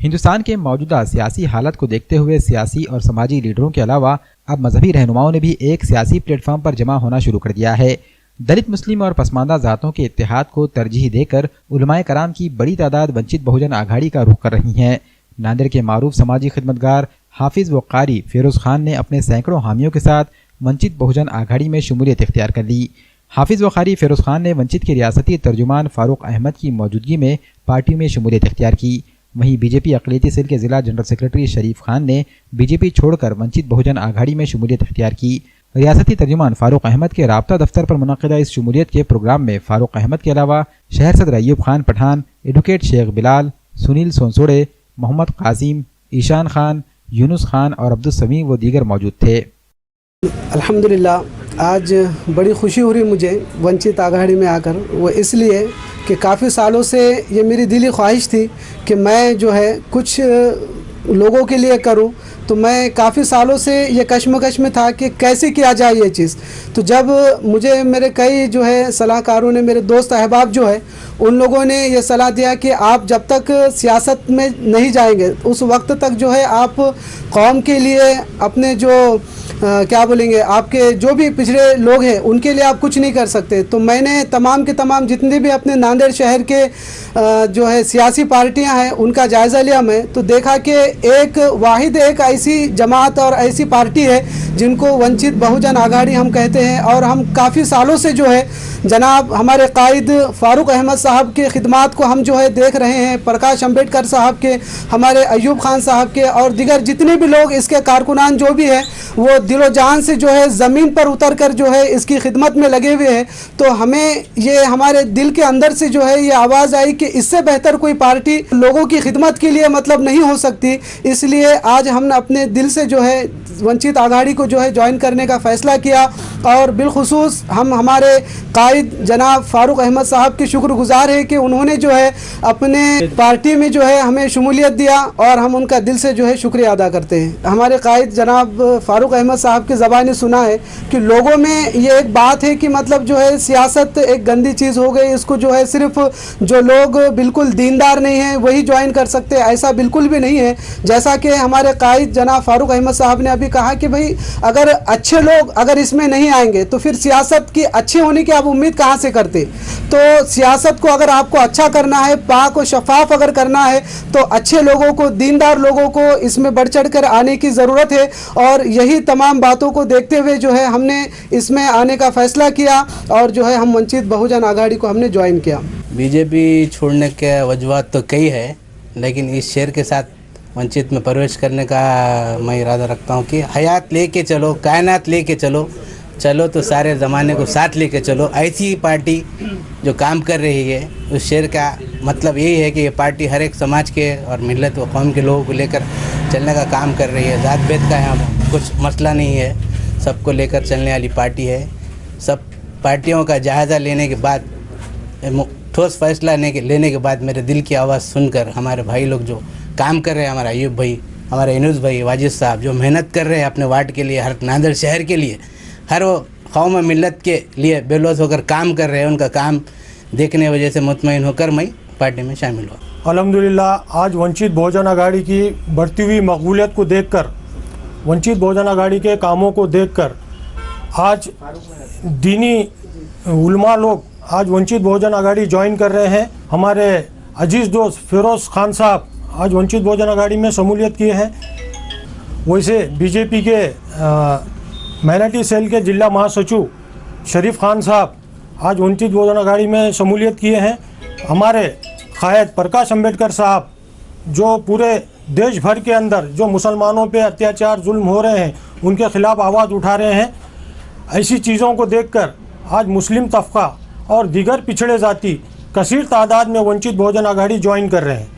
हिंदुस्तान के मौजूदा सियासी हालत को देखते हुए सियासी और समाजी लीडरों के अलावा अब मजहबी रहनुमाओं ने भी एक सियासी प्लेटफॉर्म पर जमा होना शुरू कर दिया है। दलित, मुस्लिम और पसमानदा जातों के इत्तेहाद को तरजीह देकर उलमाए कराम की बड़ी तादाद वंचित बहुजन आघाड़ी का रुख कर रही हैं। नांदेड़ के मारूफ समाजी खिदमतगार हाफिज व कारी फिरोज खान ने अपने सैकड़ों हामियों के साथ वंचित बहुजन आघाड़ी में शमूलियत इख्तियार कर ली। हाफिज व कारी फिरोज खान ने वंचित के रियासती तर्जुमान फारूक अहमद की मौजूदगी में पार्टी में शमूलियत इख्तियार की। वहीं बीजेपी अक़लियती सेल के जिला जनरल सेक्रेटरी शरीफ खान ने बीजेपी छोड़कर वंचित बहुजन आघाड़ी में शमूलियत इख्तियार की। रियासती तर्जुमान फारूक अहमद के राब्ता दफ्तर पर मुनक़िदा इस शमूलियत के प्रोग्राम में फारूक अहमद के अलावा शहर सदर अय्यूब खान पठान, एडवोकेट शेख बिलाल, सुनील सोनसोड़े, मोहम्मद कासिम, ईशान खान, यूनुस खान और अब्दुल समी व दीगर मौजूद थे। अल्हम्दुलिल्लाह, आज बड़ी खुशी हो रही मुझे वंचित आघाड़ी में आकर। वो इसलिए कि काफ़ी सालों से ये मेरी दिली ख्वाहिश थी कि मैं जो है कुछ लोगों के लिए करूं। तो मैं काफ़ी सालों से ये कश्मकश में था कि कैसे किया जाए ये चीज़। तो जब मुझे मेरे कई जो है सलाहकारों ने, मेरे दोस्त अहबाब जो है, उन लोगों ने ये सलाह दिया कि आप जब तक सियासत में नहीं जाएंगे उस वक्त तक जो है आप कौम के लिए अपने जो क्या बोलेंगे, आपके जो भी पिछड़े लोग हैं उनके लिए आप कुछ नहीं कर सकते। तो मैंने तमाम के तमाम जितने भी अपने नांदेड़ शहर के जो है सियासी पार्टियां हैं उनका जायज़ा लिया मैं। तो देखा कि एक वाहिद एक ऐसी जमात और ऐसी पार्टी है जिनको वंचित बहुजन आघाड़ी हम कहते हैं। और हम काफ़ी सालों से जो है जनाब हमारे कायद फारूक अहमद साहब के खिदमात को हम जो है देख रहे हैं, प्रकाश अम्बेडकर साहब के, हमारे अय्यूब खान साहब के और दिगर जितने भी लोग इसके कारकुनान जो भी है वो दिलो जान से जो है ज़मीन पर उतर कर जो है इसकी खिदमत में लगे हुए हैं। तो हमें ये हमारे दिल के अंदर से जो है ये आवाज़ आई कि इससे बेहतर कोई पार्टी लोगों की खिदमत के लिए मतलब नहीं हो सकती। इसलिए आज हमने अपने दिल से जो है वंचित आघाड़ी को जो है ज्वाइन करने का फ़ैसला किया। और बिलखुसूस हम हमारे कायद जनाब फारूक अहमद साहब के शुक्रगुजार हैं कि उन्होंने जो है अपने पार्टी में जो है हमें शमूलियत दिया और हम उनका दिल से जो है शुक्रिया अदा करते हैं। हमारे कायद जनाब फारूक अहमद साहब की ज़बानी सुना है कि लोगों में ये एक बात है कि मतलब जो है सियासत एक गंदी चीज़ हो गई, इसको जो है सिर्फ जो लोग बिल्कुल दीनदार नहीं हैं वही ज्वाइन कर सकते। ऐसा बिल्कुल भी नहीं है। जैसा कि हमारे कायद जनाब फारूक अहमद साहब ने अभी कहा कि भाई अगर अच्छे लोग अगर इसमें नहीं आएंगे तो फिर सियासत की अच्छे होने की आप उम्मीद कहाँ से करते। तो सियासत को अगर आपको अच्छा करना है, पाक और शफाफ अगर करना है तो अच्छे लोगों को, दीनदार लोगों को इसमें बढ़ चढ़ कर आने की ज़रूरत है। और यही तमाम बातों को देखते हुए जो है हमने इसमें आने का फ़ैसला किया और जो है हम वंचित बहुजन आघाड़ी को हमने ज्वाइन किया। बीजेपी छोड़ने के वजूहत तो कई है, लेकिन इस शहर के साथ वंचित में प्रवेश करने का मैं इरादा रखता हूँ कि हयात लेके चलो, कायनात लेके चलो, चलो तो सारे ज़माने को साथ लेके चलो। ऐसी पार्टी जो काम कर रही है उस शहर का मतलब यही है कि ये पार्टी हर एक समाज के और मिलत व कौम के लोगों को लेकर चलने का काम कर रही है। जात भेद का यहाँ कुछ मसला नहीं है, सबको लेकर चलने वाली पार्टी है। सब पार्टियों का जायज़ा लेने के बाद, ठोस फैसला लेने के बाद मेरे दिल की आवाज़ सुनकर हमारे भाई लोग जो काम कर रहे हैं, हमारा अय्यूब भाई, हमारे यूनुस भाई, वाजिद साहब जो मेहनत कर रहे हैं अपने वार्ड के लिए, हर नांदेड़ शहर के लिए, हर वो कौम मिलत के लिए बेलौस होकर काम कर रहे हैं, उनका काम देखने वजह से मुतमईन होकर मैं पार्टी में शामिल हुआ। अल्हम्दुलिल्लाह, आज वंचित बहुजन आघाड़ी की बढ़ती हुई मकबूलियत को देखकर, वंचित बहुजन आघाड़ी के कामों को देखकर आज दीनी उलमा लोग आज वंचित बहुजन आघाड़ी ज्वाइन कर रहे हैं। हमारे अजीज़ दोस्त फिरोज़ खान साहब आज वंचित बहुजन आघाड़ी में शमूलियत किए हैं। वैसे बीजेपी के माइनॉरिटी सेल के जिला महासचिव शरीफ खान साहब आज वंचित बहुजन आघाड़ी में शमूलियत किए हैं। हमारे कायद प्रकाश अम्बेडकर साहब जो पूरे देश भर के अंदर जो मुसलमानों पे अत्याचार जुल्म हो रहे हैं उनके ख़िलाफ़ आवाज़ उठा रहे हैं। ऐसी चीज़ों को देखकर आज मुस्लिम तबका और दीगर पिछड़े जाति कसीर तादाद में वंचित बहुजन आघाड़ी ज्वाइन कर रहे हैं।